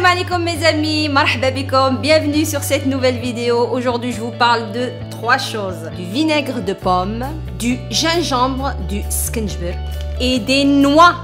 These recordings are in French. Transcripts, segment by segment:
Salam alaikum mes amis, marhaba bikoum, bienvenue sur cette nouvelle vidéo. Aujourd'hui je vous parle de 3 choses. Du vinaigre de pomme, du gingembre, du skinjbir et des noix.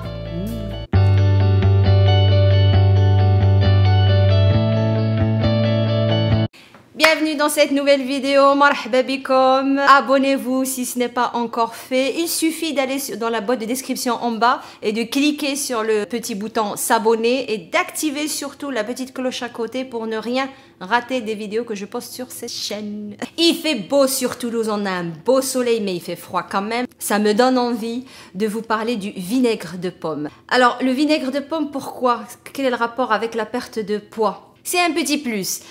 Bienvenue dans cette nouvelle vidéo, marhaba bikoum. Abonnez-vous si ce n'est pas encore fait. Il suffit d'aller dans la boîte de description en bas et de cliquer sur le petit bouton s'abonner et d'activer surtout la petite cloche à côté pour ne rien rater des vidéos que je poste sur cette chaîne. Il fait beau sur Toulouse, on a un beau soleil mais il fait froid quand même. Ça me donne envie de vous parler du vinaigre de pomme. Alors le vinaigre de pomme, pourquoi? Quel est le rapport avec la perte de poids? C'est un petit plus.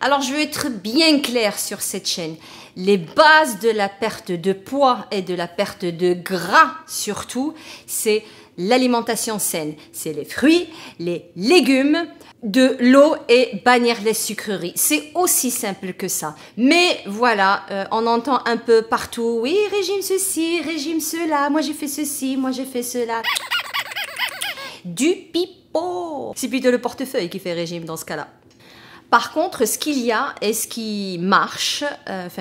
Alors, je veux être bien claire sur cette chaîne. Les bases de la perte de poids et de la perte de gras, surtout, c'est l'alimentation saine. C'est les fruits, les légumes, de l'eau et bannir les sucreries. C'est aussi simple que ça. Mais voilà, on entend un peu partout, oui, régime ceci, régime cela, moi j'ai fait ceci, moi j'ai fait cela. Du pipeau. C'est plutôt le portefeuille qui fait régime dans ce cas-là. Par contre, ce qu'il y a et ce qui marche,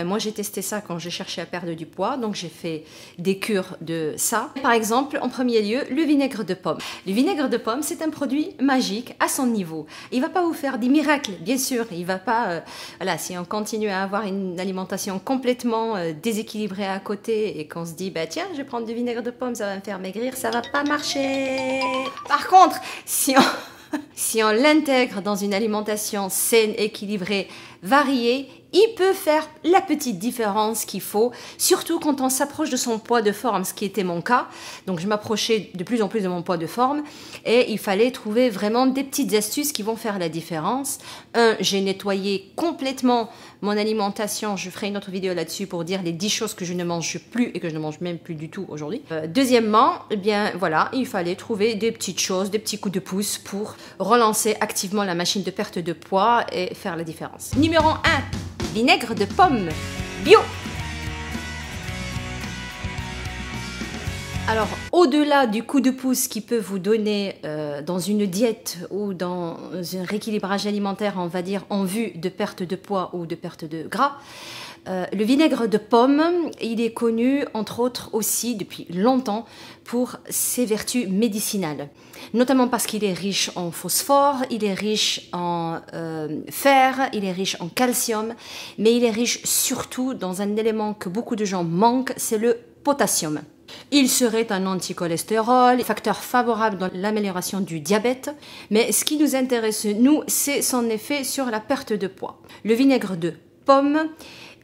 moi j'ai testé ça quand j'ai cherché à perdre du poids, donc j'ai fait des cures de ça. Par exemple, en premier lieu, le vinaigre de pomme. Le vinaigre de pomme, c'est un produit magique à son niveau. Il va pas vous faire des miracles, bien sûr. Il va pas, voilà, si on continue à avoir une alimentation complètement déséquilibrée à côté et qu'on se dit, bah tiens, je vais prendre du vinaigre de pomme, ça va me faire maigrir, ça va pas marcher. Par contre, si on l'intègre dans une alimentation saine, équilibrée, variée, il peut faire la petite différence qu'il faut, surtout quand on s'approche de son poids de forme, ce qui était mon cas. Donc je m'approchais de plus en plus de mon poids de forme et il fallait trouver vraiment des petites astuces qui vont faire la différence. J'ai nettoyé complètement mon alimentation. Je ferai une autre vidéo là-dessus pour dire les 10 choses que je ne mange plus et que je ne mange même plus du tout aujourd'hui. Deuxièmement, eh bien voilà, il fallait trouver des petites choses, des petits coups de pouce pour relancer activement la machine de perte de poids et faire la différence. Numéro 1. Vinaigre de pomme bio. Alors, au-delà du coup de pouce qui peut vous donner dans une diète ou dans un rééquilibrage alimentaire, on va dire, en vue de perte de poids ou de perte de gras, le vinaigre de pomme, il est connu, entre autres aussi, depuis longtemps, pour ses vertus médicinales. Notamment parce qu'il est riche en phosphore, il est riche en fer, il est riche en calcium, mais il est riche surtout dans un élément que beaucoup de gens manquent, c'est le potassium. Il serait un anticholestérol, facteur favorable dans l'amélioration du diabète, mais ce qui nous intéresse, nous, c'est son effet sur la perte de poids. Le vinaigre de pomme,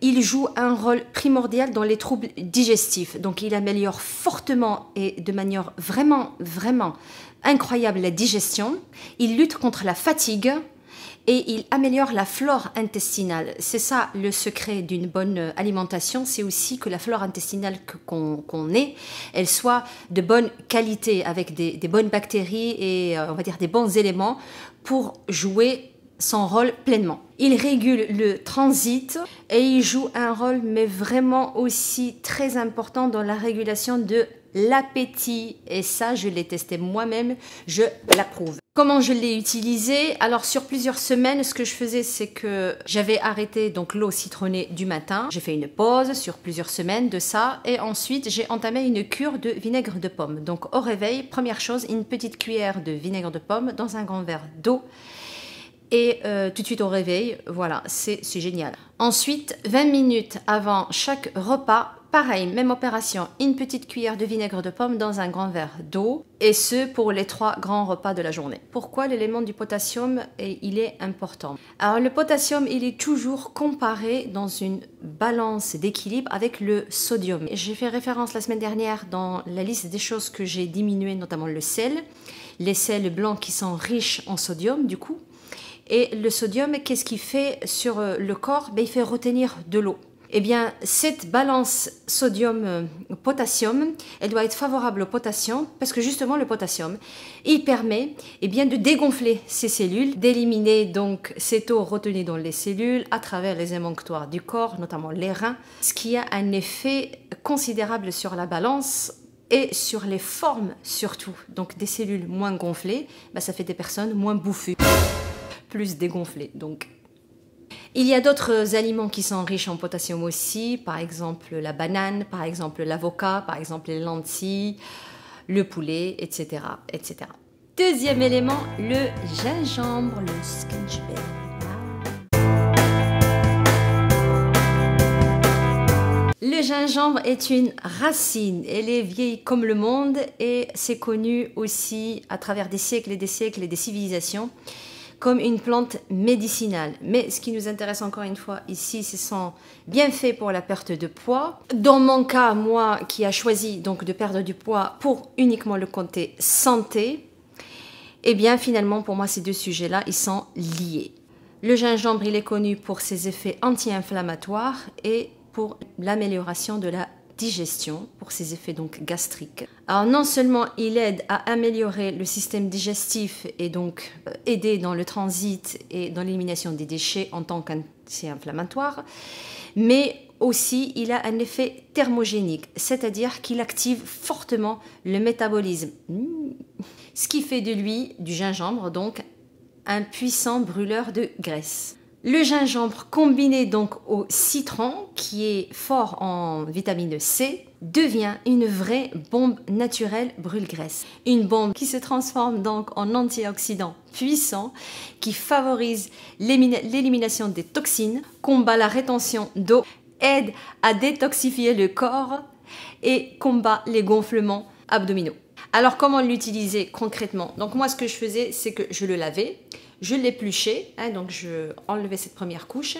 il joue un rôle primordial dans les troubles digestifs, donc il améliore fortement et de manière vraiment incroyable la digestion, il lutte contre la fatigue, et il améliore la flore intestinale. C'est ça le secret d'une bonne alimentation, c'est aussi que la flore intestinale qu'on ait, elle soit de bonne qualité, avec des bonnes bactéries et on va dire des bons éléments pour jouer son rôle pleinement. Il régule le transit et il joue un rôle mais vraiment aussi très important dans la régulation de l'appétit. Et ça, je l'ai testé moi-même, je l'approuve. Comment je l'ai utilisé? Alors sur plusieurs semaines, ce que je faisais, c'est que j'avais arrêté donc l'eau citronnée du matin. J'ai fait une pause sur plusieurs semaines de ça et ensuite j'ai entamé une cure de vinaigre de pomme. Donc au réveil, première chose, une petite cuillère de vinaigre de pomme dans un grand verre d'eau. Et tout de suite au réveil, voilà, c'est génial. Ensuite, 20 minutes avant chaque repas, pareil, même opération, une petite cuillère de vinaigre de pomme dans un grand verre d'eau, et ce pour les 3 grands repas de la journée. Pourquoi l'élément du potassium il est important? Alors le potassium, il est toujours comparé dans une balance d'équilibre avec le sodium. J'ai fait référence la semaine dernière dans la liste des choses que j'ai diminuées, notamment le sel, les sels blancs qui sont riches en sodium du coup. Et le sodium, qu'est-ce qu'il fait sur le corps? Il fait retenir de l'eau. Eh bien, cette balance sodium-potassium, elle doit être favorable au potassium parce que justement le potassium, il permet de dégonfler ces cellules, d'éliminer donc cette eau retenue dans les cellules à travers les émonctoires du corps, notamment les reins, ce qui a un effet considérable sur la balance et sur les formes surtout. Donc des cellules moins gonflées, ça fait des personnes moins bouffues. plus dégonflé. Donc, il y a d'autres aliments qui sont riches en potassium aussi, par exemple la banane, par exemple l'avocat, par exemple les lentilles, le poulet, etc., etc. Deuxième élément, le gingembre, le schingebell. Le gingembre est une racine, elle est vieille comme le monde et c'est connu aussi à travers des siècles et des civilisations comme une plante médicinale. Mais ce qui nous intéresse encore une fois ici, ce sont bienfaits pour la perte de poids. Dans mon cas, moi qui a choisi donc de perdre du poids pour uniquement le côté santé, eh bien finalement pour moi ces deux sujets-là, ils sont liés. Le gingembre, il est connu pour ses effets anti-inflammatoires et pour l'amélioration de la digestion, pour ses effets donc gastriques. Alors non seulement il aide à améliorer le système digestif et donc aider dans le transit et dans l'élimination des déchets en tant qu'anti-inflammatoire, mais aussi il a un effet thermogénique, c'est-à-dire qu'il active fortement le métabolisme, ce qui fait de lui, du gingembre donc, un puissant brûleur de graisse. Le gingembre combiné donc au citron, qui est fort en vitamine C, devient une vraie bombe naturelle brûle-graisse. Une bombe qui se transforme donc en antioxydant puissant, qui favorise l'élimination des toxines, combat la rétention d'eau, aide à détoxifier le corps et combat les gonflements abdominaux. Alors comment l'utiliser concrètement? Donc moi ce que je faisais, c'est que je le lavais, je l'épluchais, donc je enlevais cette première couche,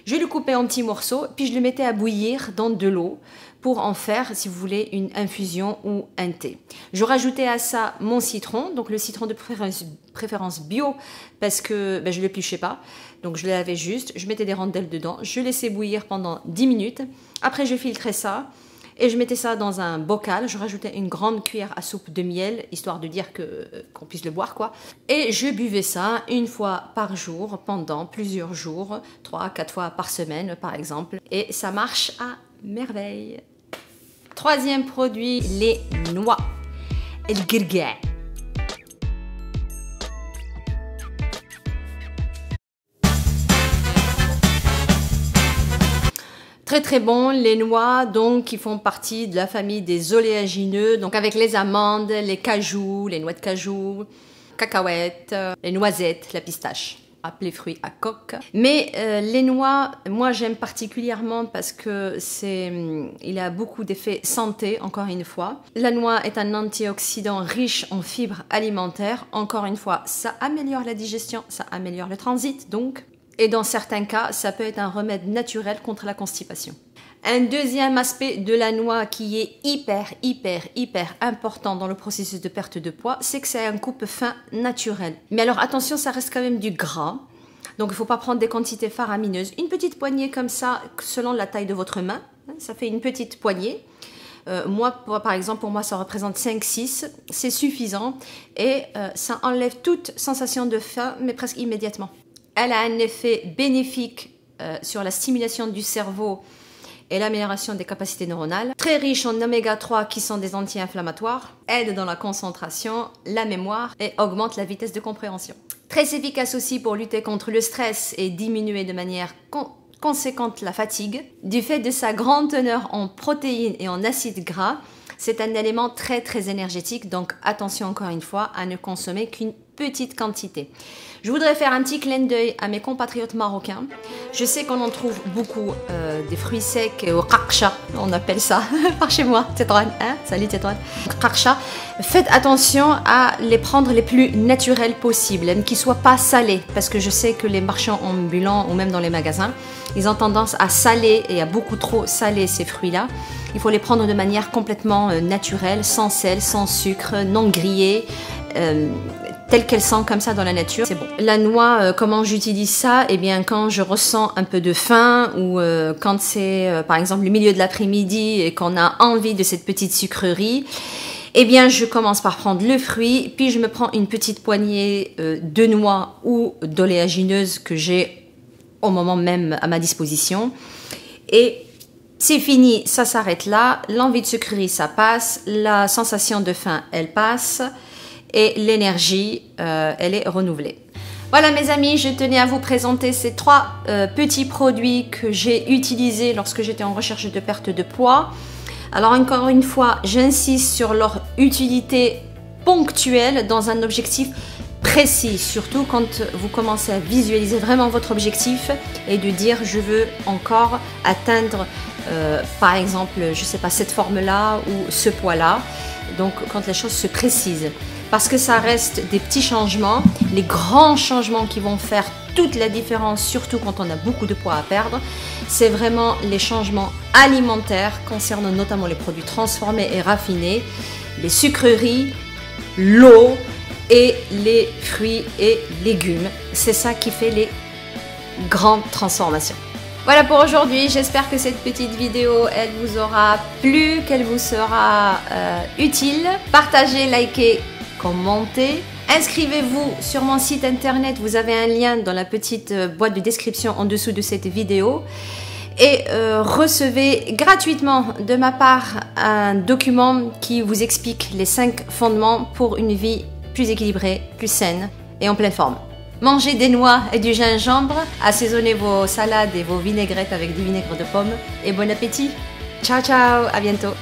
je le coupais en petits morceaux, puis je le mettais à bouillir dans de l'eau pour en faire, si vous voulez, une infusion ou un thé. Je rajoutais à ça mon citron, donc le citron de préférence bio, parce que je ne l'épluchais pas, donc je le lavais juste, je mettais des rondelles dedans, je laissais bouillir pendant 10 minutes, après je filtrais ça, et je mettais ça dans un bocal, je rajoutais une grande cuillère à soupe de miel, histoire de dire qu'on puisse le boire, quoi. Et je buvais ça une fois par jour, pendant plusieurs jours, 3-4 fois par semaine, par exemple. Et ça marche à merveille. Troisième produit, les noix. El girgay. Très très bon, les noix donc qui font partie de la famille des oléagineux, donc avec les amandes, les cajous, les noix de cajou, cacahuètes, les noisettes, la pistache, appelés fruits à coque. Mais les noix, moi j'aime particulièrement parce que il a beaucoup d'effets santé, encore une fois. La noix est un antioxydant riche en fibres alimentaires, encore une fois, ça améliore la digestion, ça améliore le transit donc. Et dans certains cas, ça peut être un remède naturel contre la constipation. Un deuxième aspect de la noix qui est hyper important dans le processus de perte de poids, c'est que c'est un coupe-faim naturel. Mais alors attention, ça reste quand même du gras. Donc il ne faut pas prendre des quantités faramineuses. Une petite poignée comme ça, selon la taille de votre main. Ça fait une petite poignée. Moi, par exemple, pour moi, ça représente 5-6. C'est suffisant. Et ça enlève toute sensation de faim, mais presque immédiatement. Elle a un effet bénéfique sur la stimulation du cerveau et l'amélioration des capacités neuronales. Très riche en oméga 3 qui sont des anti-inflammatoires, aide dans la concentration, la mémoire et augmente la vitesse de compréhension. Très efficace aussi pour lutter contre le stress et diminuer de manière conséquente la fatigue. Du fait de sa grande teneur en protéines et en acides gras, c'est un élément très énergétique, donc attention encore une fois à ne consommer qu'une petite quantité. Je voudrais faire un petit clin d'œil à mes compatriotes marocains. Je sais qu'on en trouve beaucoup des fruits secs au qarcha, on appelle ça par chez moi, Tétouane, hein? Salut Tétouane. Qarcha. Faites attention à les prendre les plus naturels possibles, qui ne soient pas salés, parce que je sais que les marchands ambulants ou même dans les magasins, ils ont tendance à saler et à beaucoup trop saler ces fruits-là. Il faut les prendre de manière complètement naturelle, sans sel, sans sucre, non grillée, telles qu'elles sont comme ça dans la nature, c'est bon. La noix, comment j'utilise ça? Eh bien, quand je ressens un peu de faim ou quand c'est par exemple le milieu de l'après-midi et qu'on a envie de cette petite sucrerie, eh bien, je commence par prendre le fruit, puis je me prends une petite poignée de noix ou d'oléagineuse que j'ai au moment même à ma disposition. Et c'est fini, ça s'arrête là. L'envie de sucrerie, ça passe. La sensation de faim, elle passe. Et l'énergie, elle est renouvelée. Voilà mes amis, je tenais à vous présenter ces 3 petits produits que j'ai utilisés lorsque j'étais en recherche de perte de poids. Alors encore une fois, j'insiste sur leur utilité ponctuelle dans un objectif précis, surtout quand vous commencez à visualiser vraiment votre objectif et de dire je veux encore atteindre par exemple, je sais pas, cette forme-là ou ce poids-là. Donc quand les choses se précisent. Parce que ça reste des petits changements, les grands changements qui vont faire toute la différence, surtout quand on a beaucoup de poids à perdre, c'est vraiment les changements alimentaires concernant notamment les produits transformés et raffinés, les sucreries, l'eau et les fruits et légumes. C'est ça qui fait les grandes transformations. Voilà pour aujourd'hui, j'espère que cette petite vidéo, elle vous aura plu, qu'elle vous sera utile. Partagez, likez, commentez. Inscrivez-vous sur mon site internet, vous avez un lien dans la petite boîte de description en dessous de cette vidéo. Et recevez gratuitement de ma part un document qui vous explique les 5 fondements pour une vie plus équilibrée, plus saine et en pleine forme. Mangez des noix et du gingembre, assaisonnez vos salades et vos vinaigrettes avec du vinaigre de pomme et bon appétit. Ciao ciao, à bientôt.